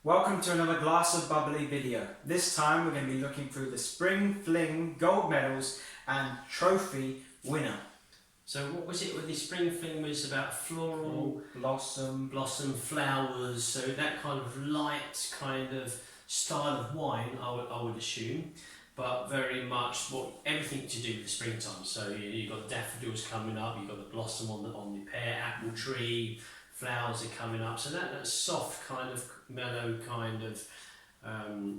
Welcome to another Glass of Bubbly video. This time we're going to be looking through the Spring Fling gold medals and trophy winner. So what was it with the Spring Fling? Was about floral, blossom, flowers, so that kind of light kind of style of wine I would assume, but very much everything to do with the springtime. So you've got the daffodils coming up, you've got the blossom on the pear apple tree, flowers are coming up, so that soft kind of mellow kind of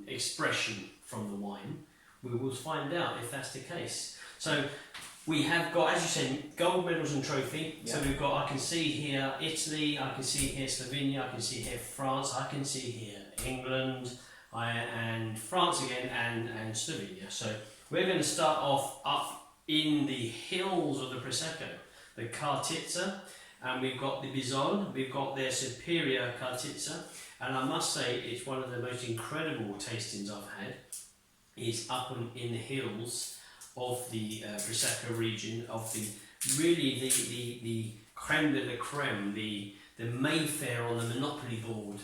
expression from the wine. We will find out if that's the case. So we have got, as you said, gold medals and trophy. Yeah. So we've got, I can see here Italy, I can see here Slovenia, I can see here France, I can see here England, and France again, and Slovenia. So we're going to start off up in the hills of the Prosecco, the Cartizza, and we've got the Bisol, we've got their superior Cartizza, and I must say it's one of the most incredible tastings I've had. Is up in the hills of the Prosecco region, of the creme de la creme, the Mayfair on the Monopoly board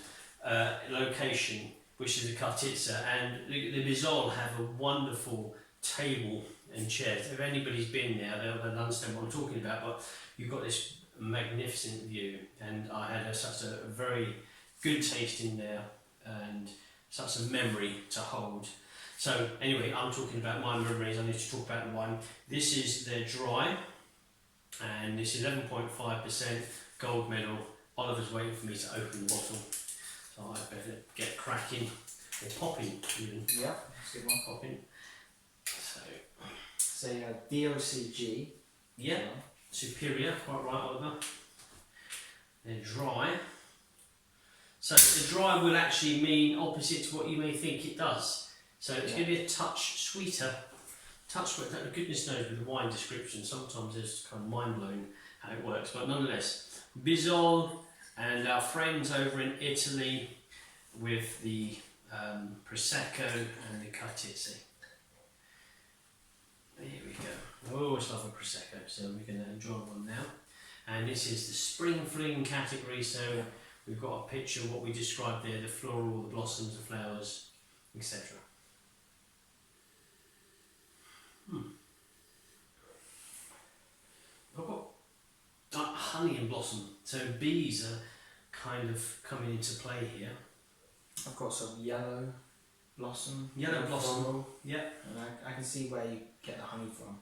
location, which is the Cartizza, and the Bisol have a wonderful table and chairs. If anybody's been there, they'll understand what I'm talking about. But you've got this magnificent view, and I had such a very good tasting there, and such a memory to hold. So anyway, I'm talking about my memories. I need to talk about the wine. This is their dry, and this is 11.5% gold medal. Oliver's waiting for me to open the bottle, so I better get cracking or popping even. Yeah, let's get one popping. So you have DOCG. Yeah, superior, quite right, Oliver. They're dry. So the dry will actually mean opposite to what you may think it does. So it's going to be a touch sweeter. Goodness knows with the wine description, sometimes it's kind of mind-blowing how it works, but nonetheless. Bisol and our friends over in Italy with the Prosecco and the Cartizza. There we go. I always love a Prosecco, so we're going to enjoy one now. And this is the Spring Fling category, so we've got a picture of what we described there, the floral, the blossoms, the flowers, etc. I've got honey and blossom, so bees are kind of coming into play here. I've got some yellow blossom. Yellow blossom, floral, yeah. And I can see where you get the honey from.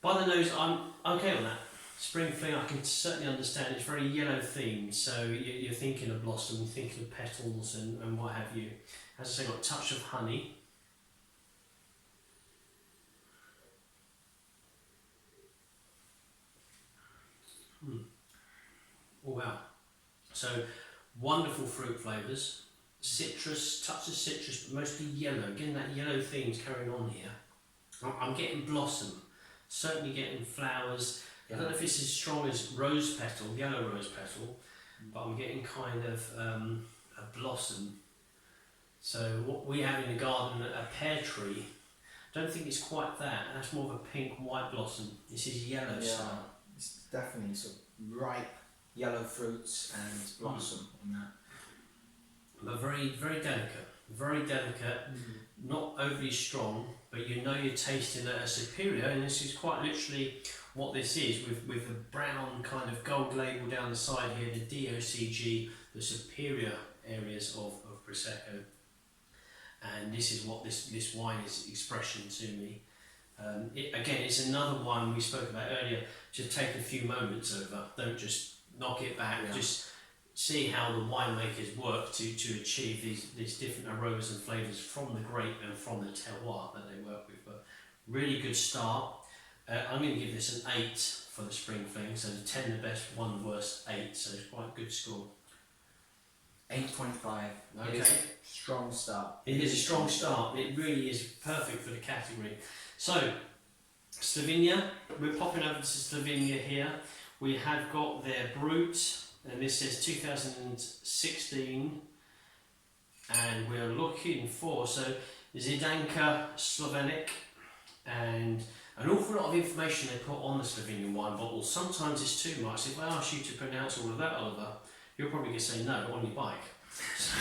By the nose, I'm okay on that. Spring Fling, I can certainly understand. It's very yellow themed, so you're thinking of blossom, you're thinking of petals and what have you. As I say, got a touch of honey. Oh wow. So wonderful fruit flavours, citrus, touch of citrus, but mostly yellow. Again, that yellow theme's carrying on here. I'm getting blossom, certainly getting flowers. I don't know if it's as strong as rose petal, yellow rose petal, but I'm getting kind of a blossom. So what we have in the garden, a pear tree, don't think it's quite that. That's more of a pink white blossom. This is yellow style. It's definitely sort of ripe yellow fruits and blossom on that. But very, very delicate. Very delicate, not overly strong, but you know you're tasting a superior, and this is quite literally what this is, with the brown kind of gold label down the side here, the DOCG, the superior areas of Prosecco. And this is what this wine is expression to me. Again, it's another one we spoke about earlier. Just take a few moments over. Don't just knock it back. Yeah. Just see how the winemakers work to achieve these different aromas and flavours from the grape and from the terroir that they work with. But really good start. I'm going to give this an 8 for the Spring Fling. So 10 the best, 1 the worst, 8. So it's quite a good score. 8.5. Okay. It's a strong start. It is a strong start. It really is perfect for the category. So, Slovenia, we're popping over to Slovenia here. We have got their Brut, and this is 2016, and we're looking for, so Zidanka Slovenic, and an awful lot of information they put on the Slovenian wine bottle. Sometimes it's too much. If I ask you to pronounce all of that, Oliver, you're probably going to say no on your bike. So,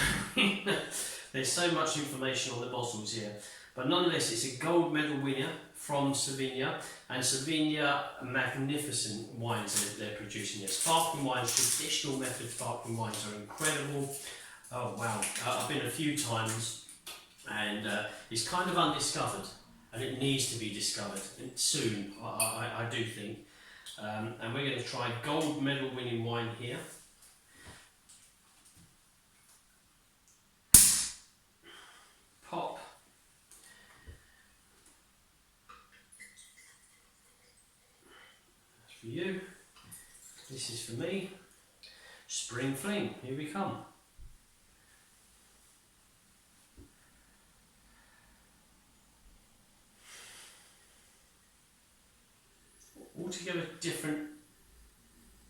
there's so much information on the bottles here. But nonetheless, it's a gold medal winner from Slovenia. And Slovenia, magnificent wines they're producing here. Sparkling wines, traditional method sparkling wines are incredible. Oh wow, I've been a few times and it's kind of undiscovered and it needs to be discovered soon, I do think. And we're going to try gold medal winning wine here. Pop. That's for you. This is for me. Spring Fling, here we come. Altogether different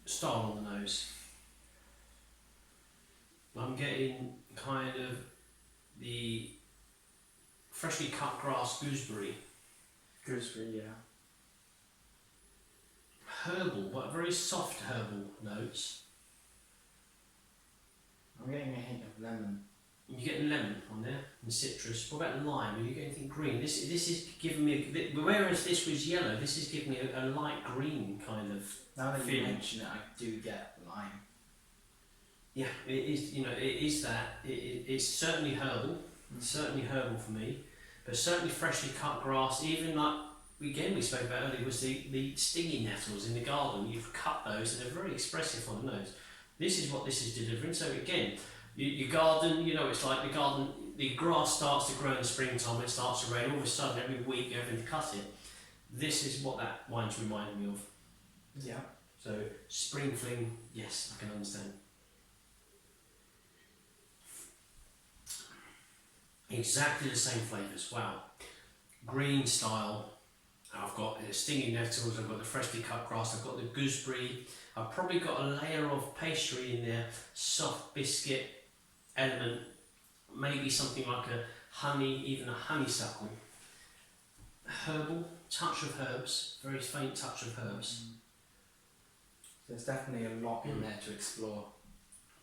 style on the nose. I'm getting kind of the freshly cut grass gooseberry. Gooseberry, yeah. Herbal, but very soft herbal notes. I'm getting a hint of lemon. You're getting lemon on there and citrus. What about lime? Are you getting anything green? This is giving me, whereas this was yellow, this is giving me a light green kind of Now that feeling. you mention it, I do get lime. Yeah, it is. You know, it is that. It's certainly herbal. It's certainly herbal for me, but certainly freshly cut grass. Even like we spoke about earlier was the stinging nettles in the garden. You've cut those and they're very expressive on the nose. This is what this is delivering. So again, your garden. You know, it's like the garden. The grass starts to grow in the springtime. It starts to rain. All of a sudden, every week you're having to cut it. This is what that wine's reminding me of. Yeah. So Spring Fling, yes, I can understand. Exactly the same flavours, wow. Green style, I've got the stinging nettles, I've got the freshly cut grass, I've got the gooseberry, I've probably got a layer of pastry in there, soft biscuit element, maybe something like a honey, even a honeysuckle. Herbal, touch of herbs, very faint touch of herbs. There's definitely a lot in there to explore.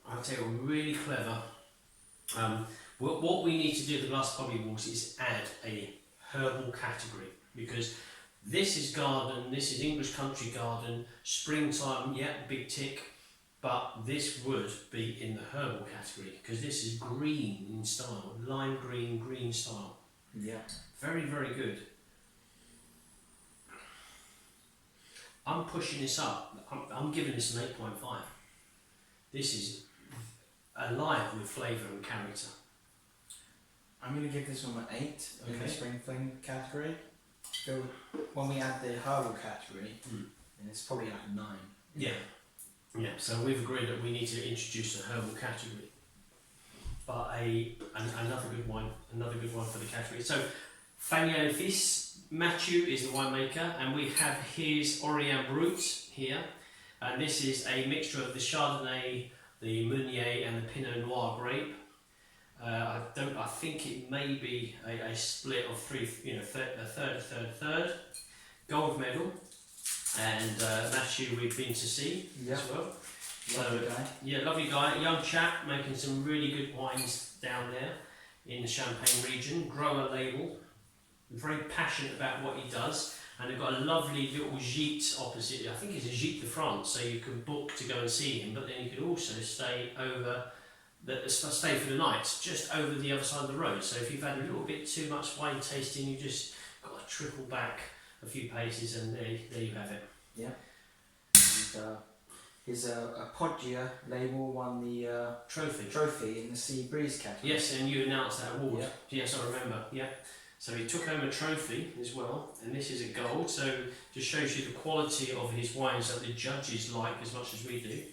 I'll tell you, really clever. What we need to do at the Glass Bubbly Wars is add a herbal category, because this is garden, this is English country garden, springtime, yeah, big tick, but this would be in the herbal category because this is green in style, lime green, green style. Yeah. Very, very good. I'm pushing this up. I'm giving this an 8.5. This is alive with flavour and character. I'm going to give this one an 8 in the Okay. Spring Fling category. So when we add the herbal category, then it's probably like a 9. Yeah. Yeah, so we've agreed that we need to introduce a herbal category. But another good one for the category. So Fagné Fils, Mathieu is the winemaker, and we have his Orient Brut here. And this is a mixture of the Chardonnay, the Meunier and the Pinot Noir grape. I think it may be a split of three, a third. Gold medal. And Mathieu we've been to see as well. Lovely guy. Yeah, lovely guy, young chap making some really good wines down there in the Champagne region. Grower label, very passionate about what he does, and they've got a lovely little gîte opposite. I think it's a gîte de France, so you can book to go and see him, but then you could also stay for the night just over the other side of the road. So if you've had a little bit too much wine tasting, you just got to trickle back a few paces, and there you have it. Yeah. And his a Poggia label won the trophy in the Sea Breeze category. Yes, and you announced that award. Yeah. Yes, I remember. Yeah. So he took home a trophy as well, and this is a gold. So just shows you the quality of his wines that the judges like as much as we do.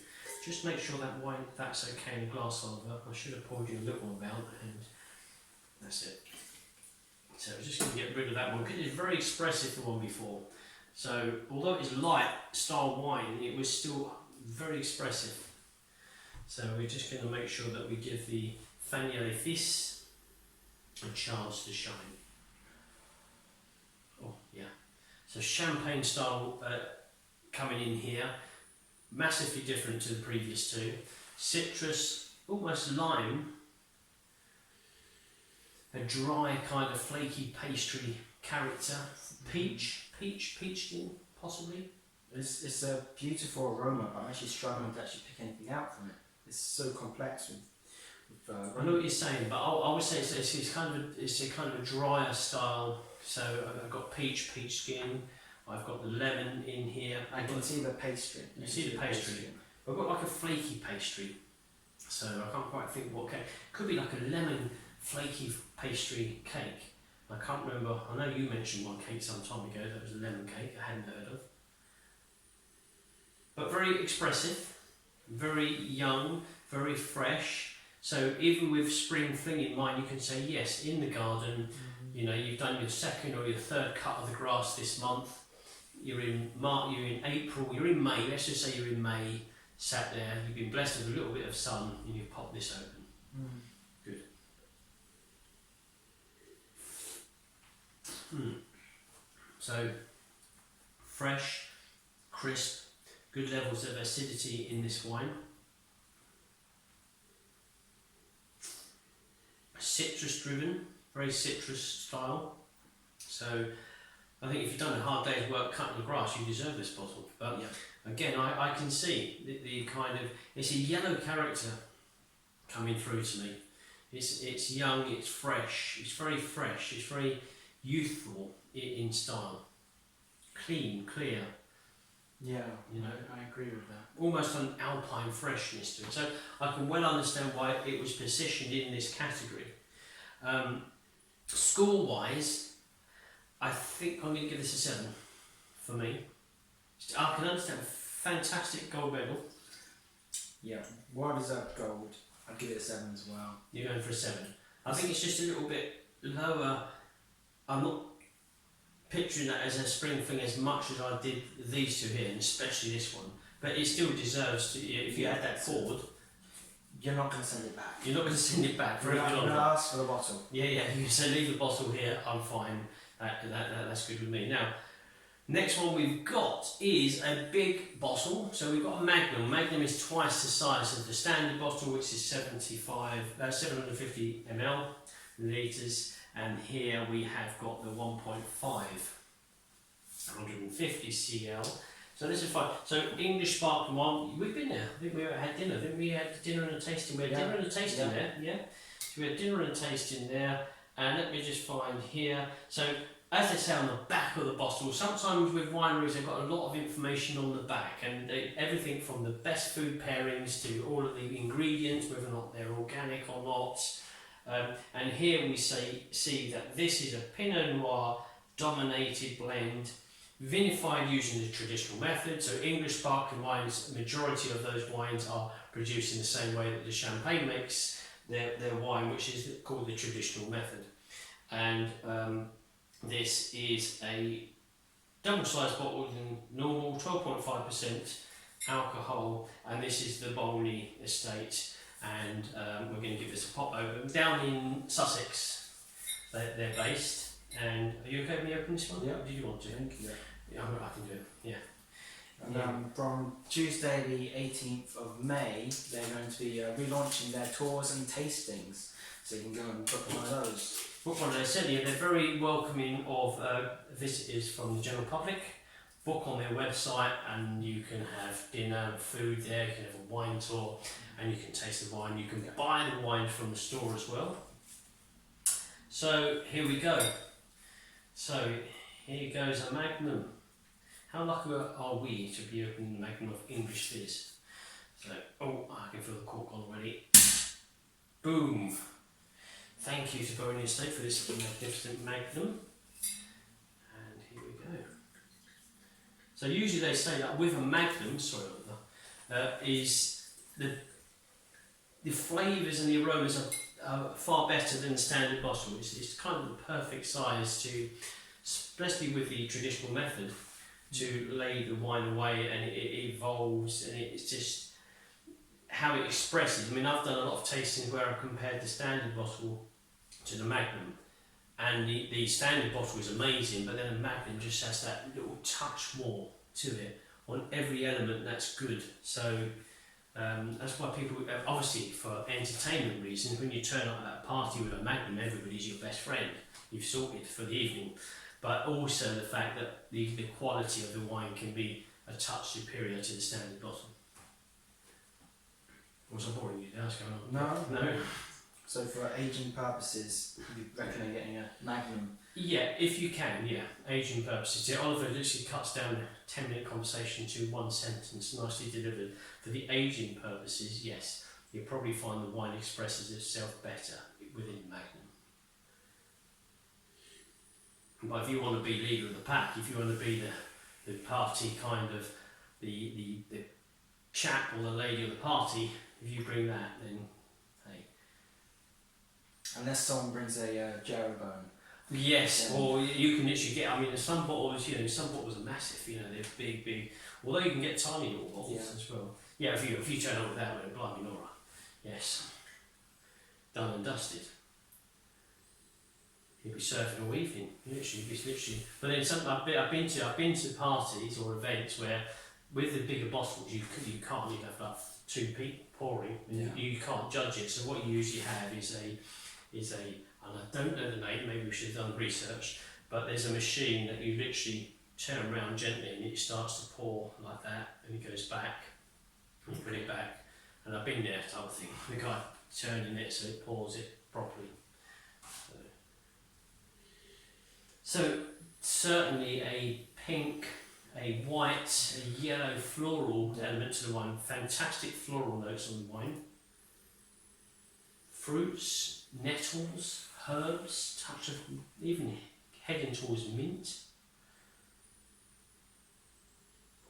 Just make sure that wine, that's okay in a glass holder. I should have poured you a little amount, and that's it. So we're just going to get rid of that one because it's very expressive, the one before. So although it's light style wine, it was still very expressive. So we're just going to make sure that we give the Fagné Fils a chance to shine. Oh yeah. So champagne style coming in here, massively different to the previous two. citrus, almost lime, a dry kind of flaky pastry character, peach skin possibly. It's a beautiful aroma, but I'm actually struggling to actually pick anything out from it. It's so complex with I know what you're saying, but I would say it's kind of a drier style. So I've got peach skin. I've got the lemon in here. I can see the pastry. You see the pastry. I've got like a flaky pastry. So I can't quite think what cake. Could be like a lemon flaky pastry cake. I can't remember. I know you mentioned one cake some time ago. That was a lemon cake I hadn't heard of. But very expressive, very young, very fresh. So even with Spring Fling in mind, you can say yes, in the garden. You know, you've done your second or your third cut of the grass this month. You're in March, you're in April, you're in May. Let's just say you're in May, sat there. You've been blessed with a little bit of sun, and you've popped this open. Good. So fresh, crisp, good levels of acidity in this wine. Citrus driven, very citrus style. So I think if you've done a hard day's work cutting the grass, you deserve this bottle. But again, I can see the kind of, it's a yellow character coming through to me. It's young, it's fresh, it's very youthful in style. Clean, clear. Yeah, you know, I agree with that. Almost an alpine freshness to it. So I can well understand why it was positioned in this category. Score-wise, I think I'm going to give this a 7 for me. I can understand, fantastic gold medal. Yeah, well-deserved gold. I'd give it a 7 as well. You're going for a 7. I think it's just a little bit lower. I'm not picturing that as a Spring Fling as much as I did these two here, and especially this one. But it still deserves to, if you had that forward. You're not going to send it back. You're not going to send it back. You're going to ask for the bottle. Yeah, you can say leave the bottle here, I'm fine. That's good with me. Now, next one we've got is a big bottle. So we've got a Magnum. Magnum is twice the size of the standard bottle, which is 750 ml litres. And here we have got the 1.5, 150 cl. So this is fine. So English sparkling wine, we've been there. I think we had dinner. Didn't we have dinner and a tasting? We had dinner and a tasting there, yeah? So we had dinner and a tasting there. And let me just find here. So as they say on the back of the bottle, sometimes with wineries they've got a lot of information on the back, and everything from the best food pairings to all of the ingredients, whether or not they're organic or not. And here we see that this is a Pinot Noir dominated blend, vinified using the traditional method. So English sparkling wines, majority of those wines are produced in the same way that the Champagne makes their wine, which is called the traditional method. And this is a double-sized bottle than normal, 12.5% alcohol, and this is the Bubbly estate. And we're going to give this a pop open. Down in Sussex, they're based. And are you okay with me opening this one? Yeah. Did you want to? Yeah, I can do it. Yeah. And from Tuesday the 18th of May, they're going to be relaunching their tours and tastings. So you can go and book one of those. Book one of those. Certainly, they're very welcoming of visitors from the general public. Book on their website, and you can have dinner, food there. You can have a wine tour, and you can taste the wine. You can buy the wine from the store as well. So here we go. So here goes a Magnum. How lucky are we to be opening the Magnum of English Fizz? So, oh, I can feel the cork already. Boom! Thank you to Bubbly Estate for this magnificent Magnum. And here we go. So usually they say that with a Magnum, sorry about that, is the flavours and the aromas are far better than the standard bottle. It's kind of the perfect size to, especially with the traditional method, to lay the wine away, and it evolves, and it's just how it expresses. I mean, I've done a lot of tastings where I've compared the standard bottle to the Magnum, and the standard bottle is amazing, but then the Magnum just has that little touch more to it on every element. That's good. So That's why people, obviously for entertainment reasons, when you turn up at a party with a Magnum, everybody's your best friend. You've sorted for the evening. But also the fact that the quality of the wine can be a touch superior to the standard bottle. Was I boring you? What's going on? No. No. So for aging purposes, you reckon they're getting a Magnum? Yeah, if you can, yeah. Aging purposes. Yeah, Oliver literally cuts down a 10-minute conversation to one sentence, nicely delivered. For the aging purposes, yes, you'll probably find the wine expresses itself better within Magnum. But if you want to be leader of the pack, if you want to be the party kind of, the chap or the lady of the party, if you bring that, then hey. Unless someone brings a Jeroboam. Yes, or you can literally get, I mean, some bottles, some bottles are massive, they're big, although you can get tiny little bottles as well. Yeah, if you turn up with that one, blimey Nora, yes, done and dusted. You'll be surfing all evening, literally. But then I've been to parties or events where, with the bigger bottles, you can't, you have like 2 people pouring, and you can't judge it. So what you usually have is a, and I don't know the name, maybe we should have done research, but there's a machine that you literally turn around gently and it starts to pour like that, and it goes back, and you put it back. And I've been there type of thing. The guy turning it so it pours it properly. So certainly a pink, a white, a yellow floral element to the wine. Fantastic floral notes on the wine. Fruits, nettles, herbs, touch of even heading towards mint.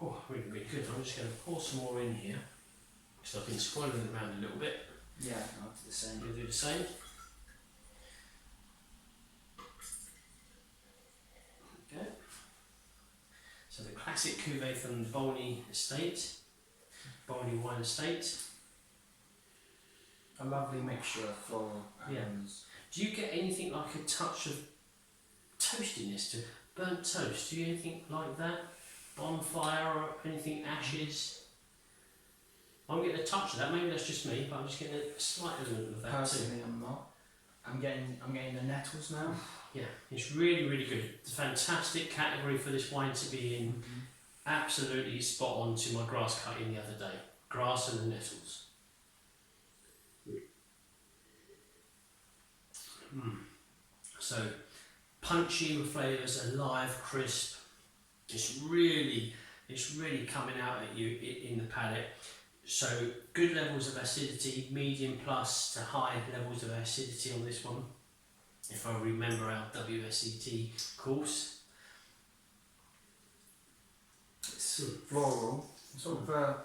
Oh, really, really good. I'm just going to pour some more in here because I've been swirling it around a little bit. Yeah, I'll do the same. You'll do the same. Okay. So the classic cuvee from the Bubbly estate, Bubbly wine estate. A lovely mixture of floral aromas. Do you get anything like a touch of toastiness to burnt toast? Do you anything like that? Bonfire or anything ashes? I'm getting a touch of that. Maybe that's just me, but I'm just getting a slight element of that Personally, too. I'm not. I'm getting the nettles now. Yeah, it's really, really good. It's a fantastic category for this wine to be in. Mm-hmm. Absolutely spot on to my grass cutting the other day. Grass and the nettles. So punchy with flavours, alive, crisp. It's really coming out at you in the palate. So good levels of acidity, medium plus to high levels of acidity on this one. If I remember our WSET course. It's floral, sort of a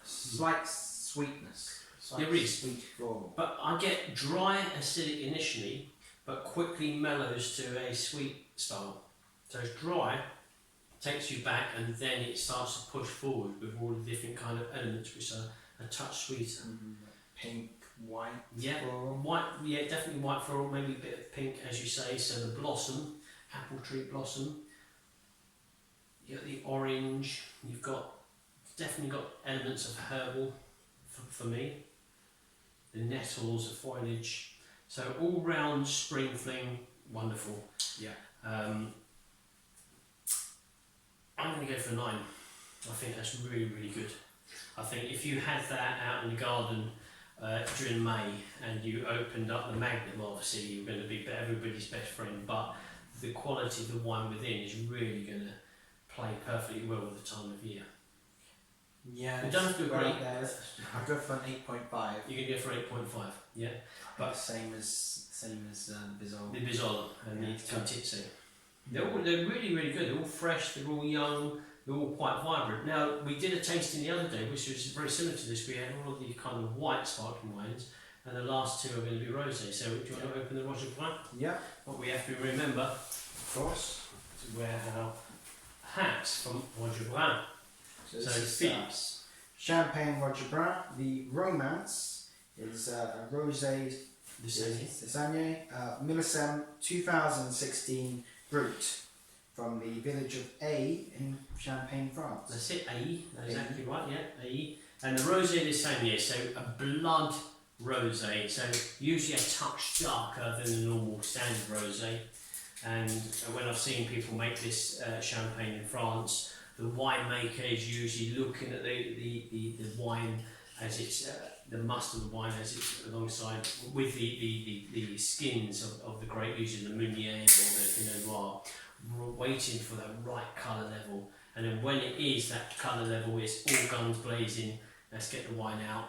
slight sweetness. There is. Sweet floral. But I get dry acidic initially, but quickly mellows to a sweet style. So it's dry, takes you back, and then it starts to push forward with all the different kind of elements which are a touch sweeter. Pink, white, floral. White, yeah, definitely white floral, maybe a bit of pink as you say. So the blossom, apple tree blossom. You got the orange. You've definitely got elements of herbal for me. The nettles, the foliage. So all round Spring Fling, wonderful. Yeah. I'm going to go for 9. I think that's really, really good. I think if you had that out in the garden during May and you opened up the Magnum, obviously you're going to be everybody's best friend, but the quality of the wine within is really going to play perfectly well with the time of year. Yeah, you don't have to agree. I'll go for an 8.5. You can go for 8.5, yeah. But same as Bizzolo. The Bizzolo and the Tantizzi. They're really, really good. They're all fresh. They're all young. They're all quite vibrant. Now we did a tasting the other day, which was very similar to this. We had all of these kind of white sparkling wines, and the last 2 are going to be rosé. So do you want to open the Roger Brun? Yeah. What we have to remember, of course, to wear our hats from Roger Brun. So this is Champagne Roger Brun. The Romance is a rosé Desagne Millicem 2016 Brut from the village of A in Champagne, France. That's it, A. That's exactly right. Yeah, A. And the rosé de Saignée, so a blood rosé, so usually a touch darker than the normal standard rosé. And when I've seen people make this champagne in France, the winemaker is usually looking at the wine as it's the must of the wine as it's alongside with the skins of the grape, usually the Meunier or the Pinot Noir, waiting for that right colour level. And then when it is that colour level, it's all guns blazing. Let's get the wine out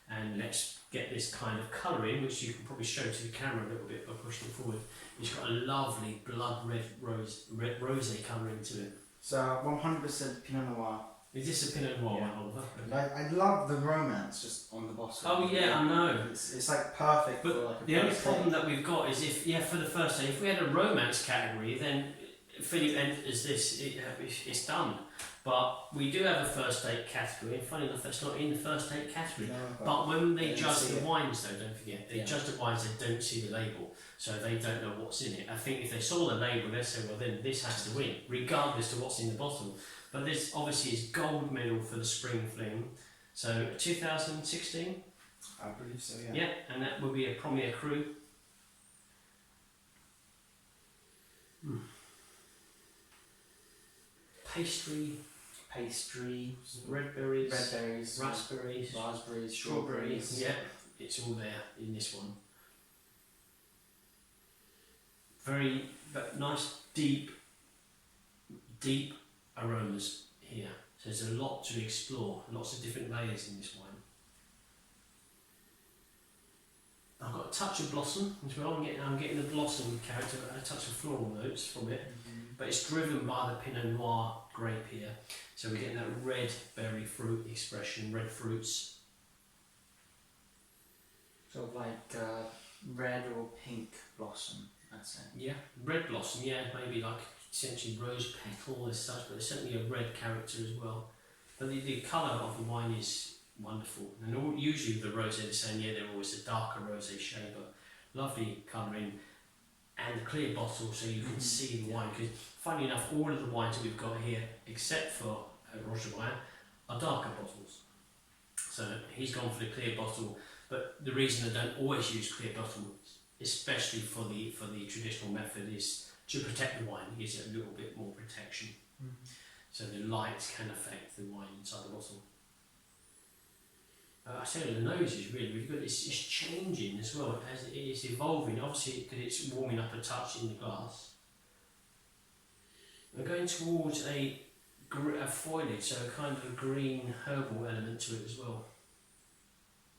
and let's get this kind of colour in, which you can probably show to the camera a little bit by pushing it forward. It's got a lovely blood red rosé colour into it. So 100% Pinot Noir. Is this a Pinot Noir, Yeah. Oliver? I love the romance just on the bottle. Oh yeah, I know. It's like perfect. But for like a the only first problem date. that we've got is for the first day, if we had a romance category, then Philip enters this, it's done. But we do have a first date category, and funny enough, that's not in the first date category. No, But when they don't judge see the it. wines, though, don't forget, they judge the wines, they don't see the label, so they don't know what's in it. I think if they saw the label, they'd say, well, then this has to win, regardless of what's in the bottle. But this obviously is gold medal for the Spring Fling. So 2016? I believe so, yeah. Yeah, and that will be a Premier Cru. Pastry, red berries, raspberries, strawberries. Yeah, it's all there in this one. Very but nice, deep aromas here. So there's a lot to explore, lots of different layers in this wine. I've got a touch of blossom as well. I'm getting the blossom character, a touch of floral notes from it. But it's driven by the Pinot Noir grape here. So we're getting that red berry fruit expression, red fruits. Sort of like red or pink blossom, I'd say. Yeah, red blossom, yeah, maybe like essentially rose petal as such, but there's certainly a red character as well. But the colour of the wine is wonderful. And usually the rosé, the same year, they're always a darker rosé shade, but lovely colouring. And a clear bottle so you can see the wine, because funny enough, all of the wines that we've got here, except for Roger Brand, are darker bottles. So he's gone for the clear bottle, but the reason I don't always use clear bottles, especially for the traditional method, is to protect the wine. It gives it a little bit more protection, so the light can affect the wine inside the bottle. I say the nose is really good. It's changing as well as it is evolving. Obviously, because it's warming up a touch in the glass. We're going towards a foliage, so a kind of a green herbal element to it as well.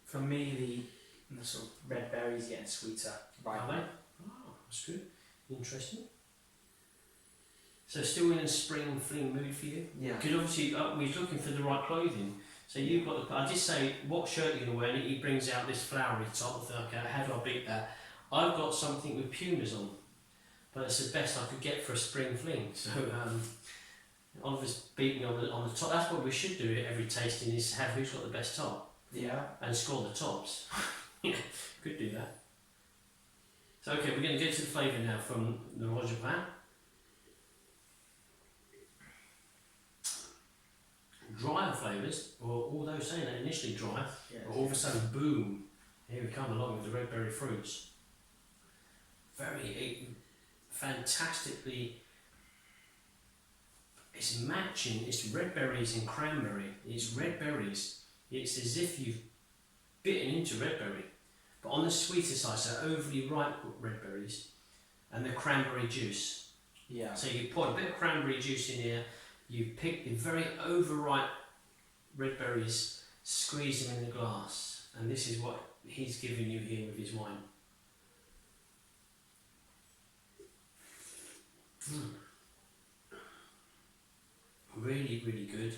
For me, the sort of red berries getting sweeter. Are they? Oh, that's good. Interesting. So still in a spring fling mood for you? Yeah. Because obviously we're looking for the right clothing. So you've got the, I did say what shirt you're going to wear, and he brings out this flowery top. I thought, okay, how do I beat that? I've got something with pumas on, but it's the best I could get for a spring fling. So Oliver's beat me on the top. That's what we should do at every tasting, is have who's got the best top. Yeah. And score the tops. Yeah, could do that. So okay, we're going to get to the flavour now from the Roger Pan. Drier flavours, or although saying that initially dry, but all of a sudden, boom, here we come along with the red berry fruits. Very fantastically, it's matching, it's red berries and cranberry, it's red berries, it's as if you've bitten into red berry, but on the sweeter side, so overly ripe red berries, and the cranberry juice. Yeah. So you put a bit of cranberry juice in here, you pick the very overripe red berries, squeeze them in the glass, and this is what he's giving you here with his wine. Really, really good.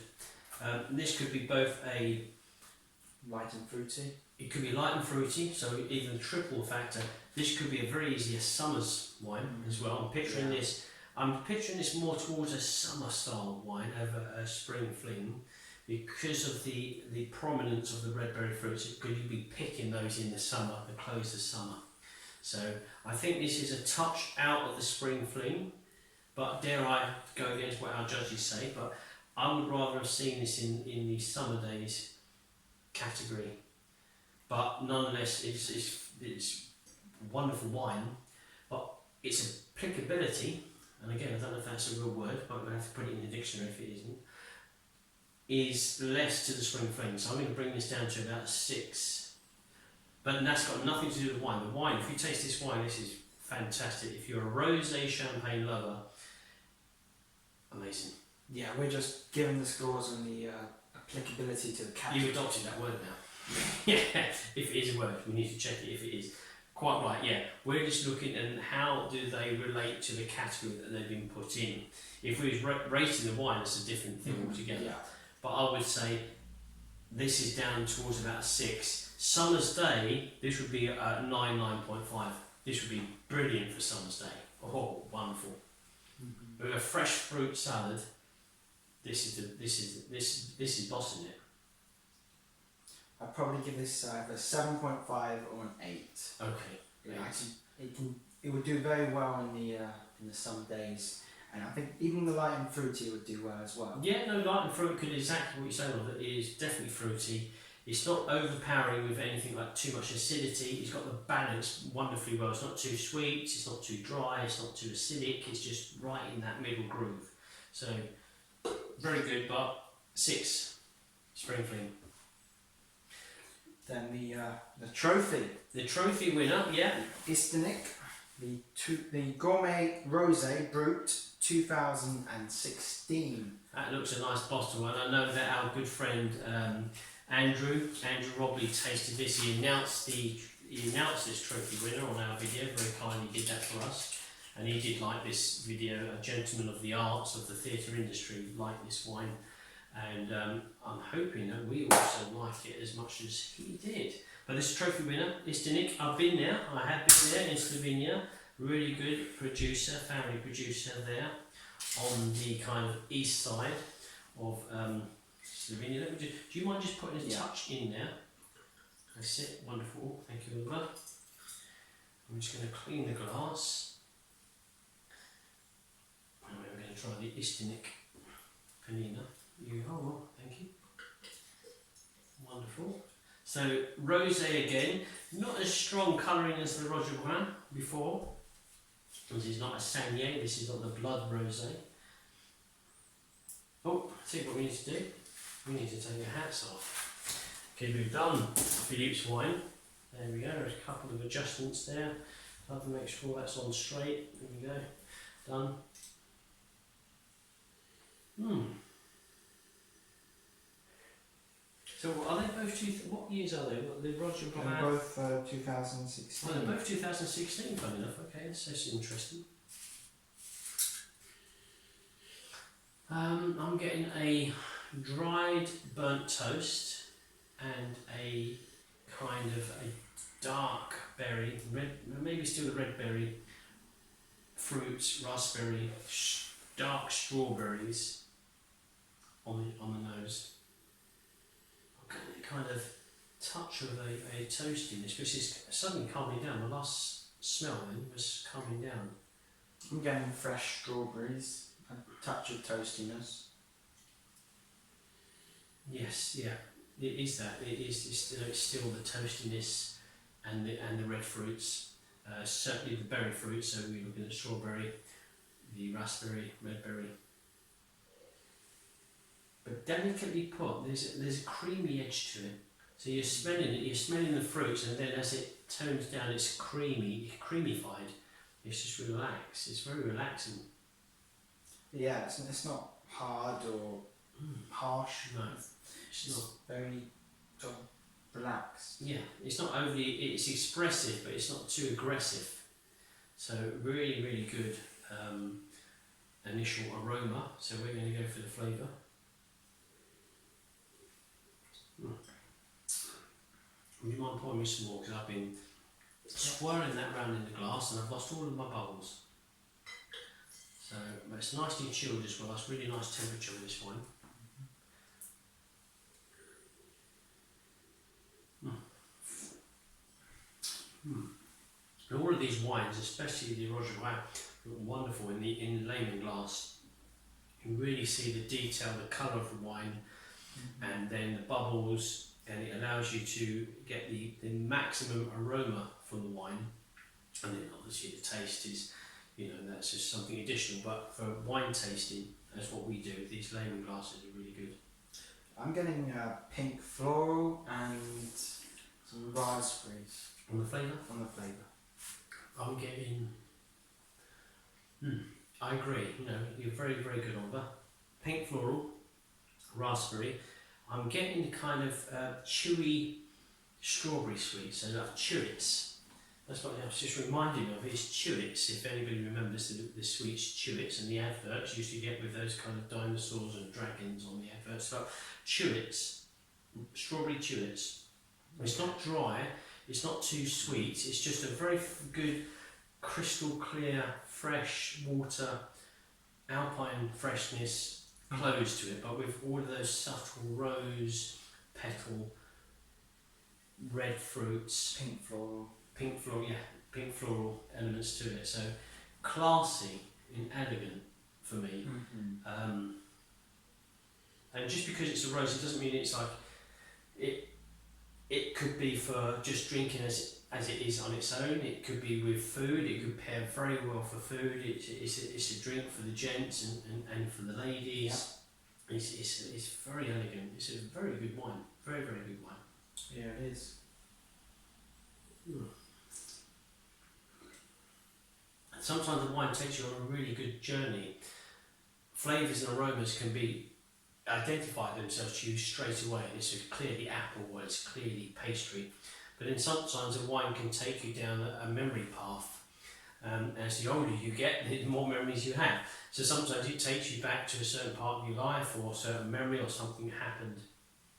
This could be both a light and fruity. It could be light and fruity, so even triple factor. This could be a very easy summer's wine as well. I'm picturing this. I'm picturing this more towards a summer style wine over a spring fling, because of the prominence of the red berry fruits. Could you be picking those in the summer, the close of summer? So I think this is a touch out of the spring fling, but dare I go against what our judges say, but I would rather have seen this in the summer days category. But nonetheless, it's wonderful wine, but its applicability, and again, I don't know if that's a real word, but we'll have to put it in the dictionary if it isn't, is less to the Spring Fling. So I'm going to bring this down to about a 6. But that's got nothing to do with wine. The wine, if you taste this wine, this is fantastic. If you're a rosé champagne lover, amazing. Yeah, we're just giving the scores on the applicability to the category. You've adopted that word now. Yeah, if it is a word, we need to check it if it is. Quite right, yeah. We're just looking at how do they relate to the category that they've been put in. If we was rating the wine, it's a different thing altogether. Yeah. But I would say this is down towards about a 6. Summer's Day, this would be a 9.5. This would be brilliant for Summer's Day. Oh, wonderful. With a fresh fruit salad, this is bossing it. I'd probably give this either 7.5 or an 8. Okay. Yeah, it would do very well in the summer days, and I think even the light and fruity would do well as well. Yeah, no, light and fruit could exactly what you're saying of it. It is definitely fruity. It's not overpowering with anything like too much acidity. It's got the balance wonderfully well. It's not too sweet, it's not too dry, it's not too acidic. It's just right in that middle groove. So very good, but 6 Spring Fling. Then the trophy. The trophy winner, yeah. Istinic, the Gourmet Rosé Brut 2016. That looks a nice bottle, and I know that our good friend Andrew Robley tasted this. He announced this trophy winner on our video. Very kindly did that for us, and he did like this video. A gentleman of the arts, of the theatre industry, liked this wine, and I'm hoping that we also like it as much as he did. But this trophy winner, Istinic, I've been there. I have been there in Slovenia. Really good producer, family producer there on the kind of east side of Slovenia. Do you mind just putting a touch in there? That's it, wonderful, thank you, Oliver. I'm just going to clean the glass. And we're going to try the Istinic Panina. Thank you. Wonderful. So, rosé again, not as strong colouring as the Roger Brun before. This is not a Sangnier, this is not the blood rosé. Oh, see what we need to do? We need to take our hats off. Okay, we've done Philippe's wine. There we go, there's a couple of adjustments there. I have to make sure that's on straight. There we go, done. So are they both what years are they? The Roger Brun? They're both 2016. Oh, they're both 2016, funny enough. Okay, that's interesting. I'm getting a dried burnt toast and a kind of a dark berry, maybe still a red berry, fruits, raspberry, dark strawberries on the nose. Kind of touch of a toastiness, which is suddenly calming down. The last smell then was calming down. I'm getting fresh strawberries, a touch of toastiness. Yes, yeah, it is that. It's still the toastiness and the red fruits. Certainly the berry fruits. So we're looking at strawberry, the raspberry, red berry. But delicately put, there's a creamy edge to it. So you're smelling the fruits, and then as it tones down, it's creamified. It's just relaxed. It's very relaxing. Yeah, it's not hard or harsh. No, it's not. Very sort of relaxed. Yeah, it's not overly. It's expressive, but it's not too aggressive. So really, really good initial aroma. So we're going to go for the flavour. Would you mind pouring me some more, because I've been swirling that round in the glass and I've lost all of my bubbles. So, but it's nicely chilled as well. It's really nice temperature with this wine. And all of these wines, especially the Roger Brun, look wonderful in the layman glass. You can really see the detail, the colour of the wine, and then the bubbles and it allows you to get the maximum aroma from the wine. And then obviously the taste is, that's just something additional. But for wine tasting, that's what we do. These label glasses are really good. I'm getting pink floral and some raspberries. On the flavour? On the flavour. I'm getting. I agree. You're very, very good, Oliver. Pink floral, raspberry. I'm getting the kind of chewy strawberry sweet, so like chewits. That's what I was just reminding me of. It's chewits. If anybody remembers the sweets chewits and the adverts used to get with those kind of dinosaurs and dragons on the adverts. So chewits, strawberry chewits. It's not dry. It's not too sweet. It's just a very good, crystal clear, fresh water, alpine freshness close to it, but with all of those subtle rose, petal, red fruits, pink floral elements to it. So classy and elegant for me. And just because it's a rose, it doesn't mean it's like it. It could be for just drinking as it is on its own. It could be with food. It could pair very well for food. It's a drink for the gents and for the ladies. Yeah. It's very elegant. It's a very good wine. Very, very good wine. Yeah, it is. Sometimes the wine takes you on a really good journey. Flavours and aromas can be identify themselves to you straight away. It's clearly apple or it's clearly pastry. But then sometimes a wine can take you down a memory path. As the older you get, the more memories you have. So sometimes it takes you back to a certain part of your life or a certain memory or something happened.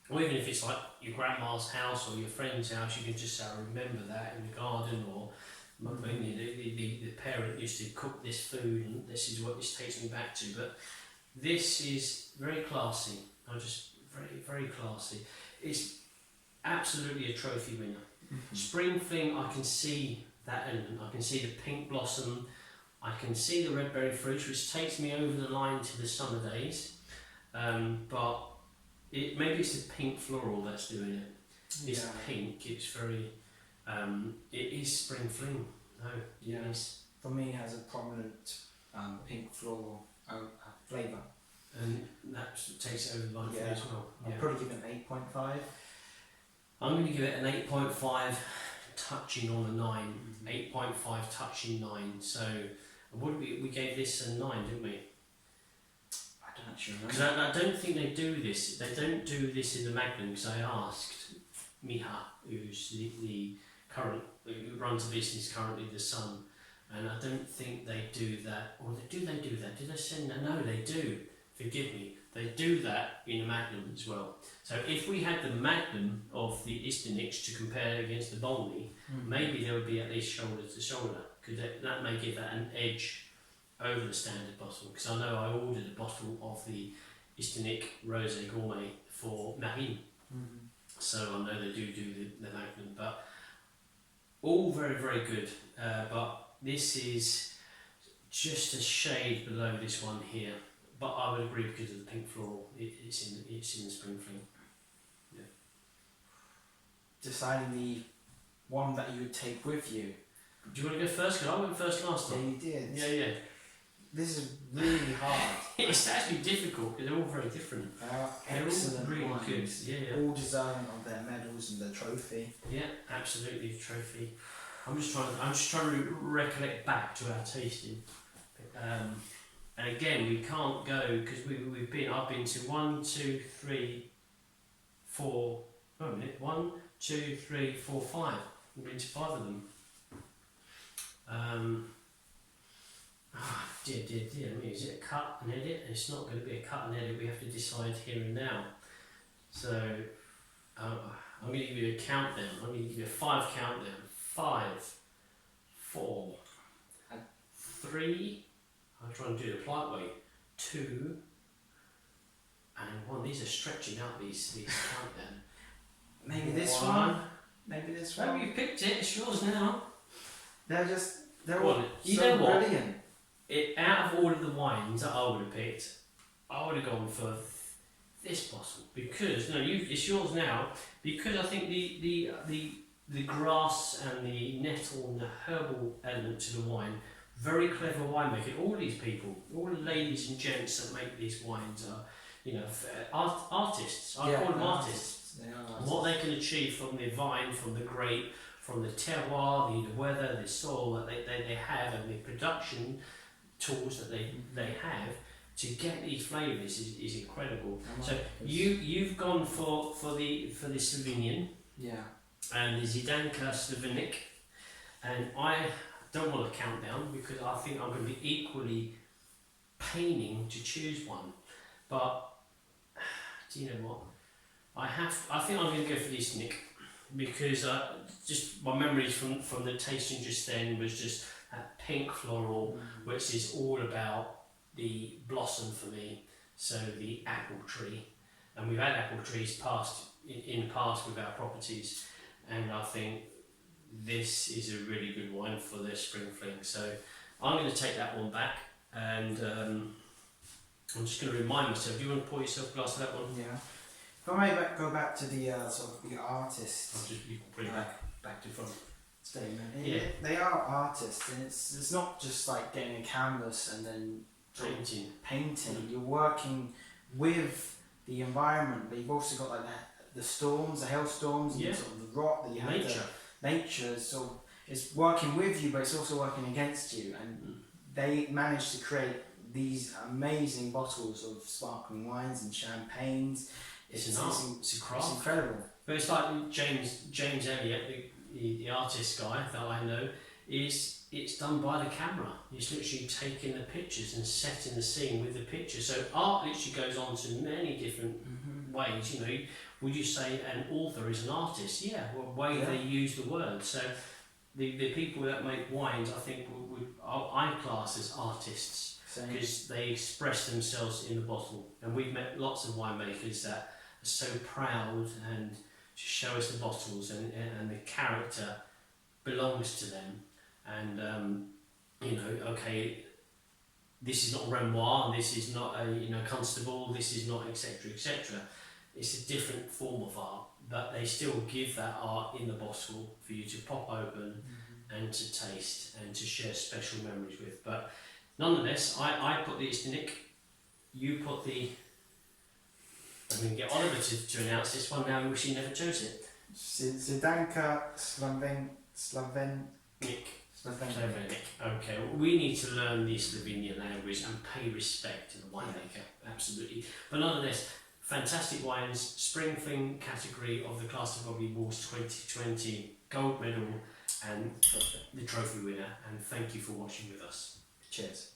Or even if it's like your grandma's house or your friend's house, you can just remember that in the garden, or the parent used to cook this food and this is what this takes me back to. But this is very classy. Very, very classy. It's absolutely a trophy winner. Spring Fling, I can see that element. I can see the pink blossom. I can see the red berry fruits, which takes me over the line to the summer days. But maybe it's the pink floral that's doing it. It's pink. It's very. It is Spring Fling. No. Yes. For me, it has a prominent pink floral flavour. And that takes it over the line for me as well. I'll probably give it an 8.5. I'm going to give it an 8.5, touching on a 9. 8.5 touching 9. So we gave this a 9, didn't we? I don't actually remember. Because I don't think they do this. They don't do this in the Magnum. Because I asked Miha, who's the current who runs the business currently, the son, and I don't think they do that. Or do they do that? Did they send that? No, they do. Forgive me. They do that in the Magnum as well. So if we had the Magnum of the Istinix to compare against the Bubbly, maybe there would be at least shoulder to shoulder, because that may give that an edge over the standard bottle. Because I know I ordered a bottle of the Istinix Rosé Gourmet for Marine, so I know they do the Magnum, but all very, very good. But this is just a shade below this one here. But I would agree because of the pink floral. It's in the Spring Fling. Yeah. Deciding the one that you would take with you. Do you want to go first? Because I went first last time. Yeah, you did. Yeah. This is really hard. It's actually difficult because they're all very different. They're excellent, really wines. good. Yeah. All deserving of their medals and their trophy. Yeah, absolutely, trophy. I'm just trying to recollect back to our tasting. And again, we can't go because I've been to 1, 2, 3, 4. Wait a minute. 1, 2, 3, 4, 5. We've been to 5 of them. Dear. I mean, is it a cut and edit? It's not going to be a cut and edit. We have to decide here and now. So I'm going to give you a countdown. I'm going to give you a 5 countdown. 5, 4, 3. I'll try and do it the polite way. 2 and 1. These are stretching out these countdown. Maybe this one. Maybe this one. Maybe you picked it. It's yours now. They're all you so know what? brilliant. Out of all of the wines that I would have picked, I would have gone for this bottle because no, it's yours now. Because I think the grass and the nettle and the herbal element to the wine, very clever winemaker. All these people, all the ladies and gents that make these wines are, you know, artists. I call them artists. They are And artists. what they can achieve from the vine, from the grape, from the terroir, the weather, the soil that they have, and the production tools that they have to get these flavours is incredible. So you've gone for the Slovenian and the Zidanka Slovenic, and I don't want a countdown because I think I'm going to be equally paining to choose one. But do you know what? I think I'm going to go for the Istnik because just my memories from the tasting just then was just that pink floral, which is all about the blossom for me. So the apple tree, and we've had apple trees in the past with our properties, and I think this is a really good wine for the Spring Fling. So I'm going to take that one back, and I'm just going to remind myself. Do you want to pour yourself a glass of that one? Yeah. If I may go back to the sort of the artists. You can bring it back to front. Statement. Yeah. They are artists, and it's not just like getting a canvas and then painting. You're working with the environment, but you've also got like the storms, the hailstorms, and sort of the rot that you have. Nature sort of is working with you, but it's also working against you, and they managed to create these amazing bottles of sparkling wines and champagnes. It's an art. It's a craft. It's incredible. But it's like James Elliott, the artist guy that I know, it's done by the camera. He's literally taking the pictures and setting the scene with the picture. So art literally goes on to many different ways. You know, would you say an author is an artist? Yeah, well, way they use the word. So the people that make wines, I think, I class as artists because they express themselves in the bottle. And we've met lots of winemakers that are so proud and show us the bottles, and the character belongs to them. And you know, okay, this is not Renoir, this is not a Constable, this is not etc. etc. It's a different form of art, but they still give that art in the bottle for you to pop open and to taste and to share special memories with. But nonetheless, I put the Istnik, you put the. I'm going to get Oliver to announce this one now. I wish he never chose it. Zidanka Slovenic. Okay, well, we need to learn the Slovenian language and pay respect to the winemaker, absolutely. But nonetheless, fantastic wines, Spring Fling category of the Class of Bubbly Awards 2020, gold medal and the trophy winner. And thank you for watching with us. Cheers.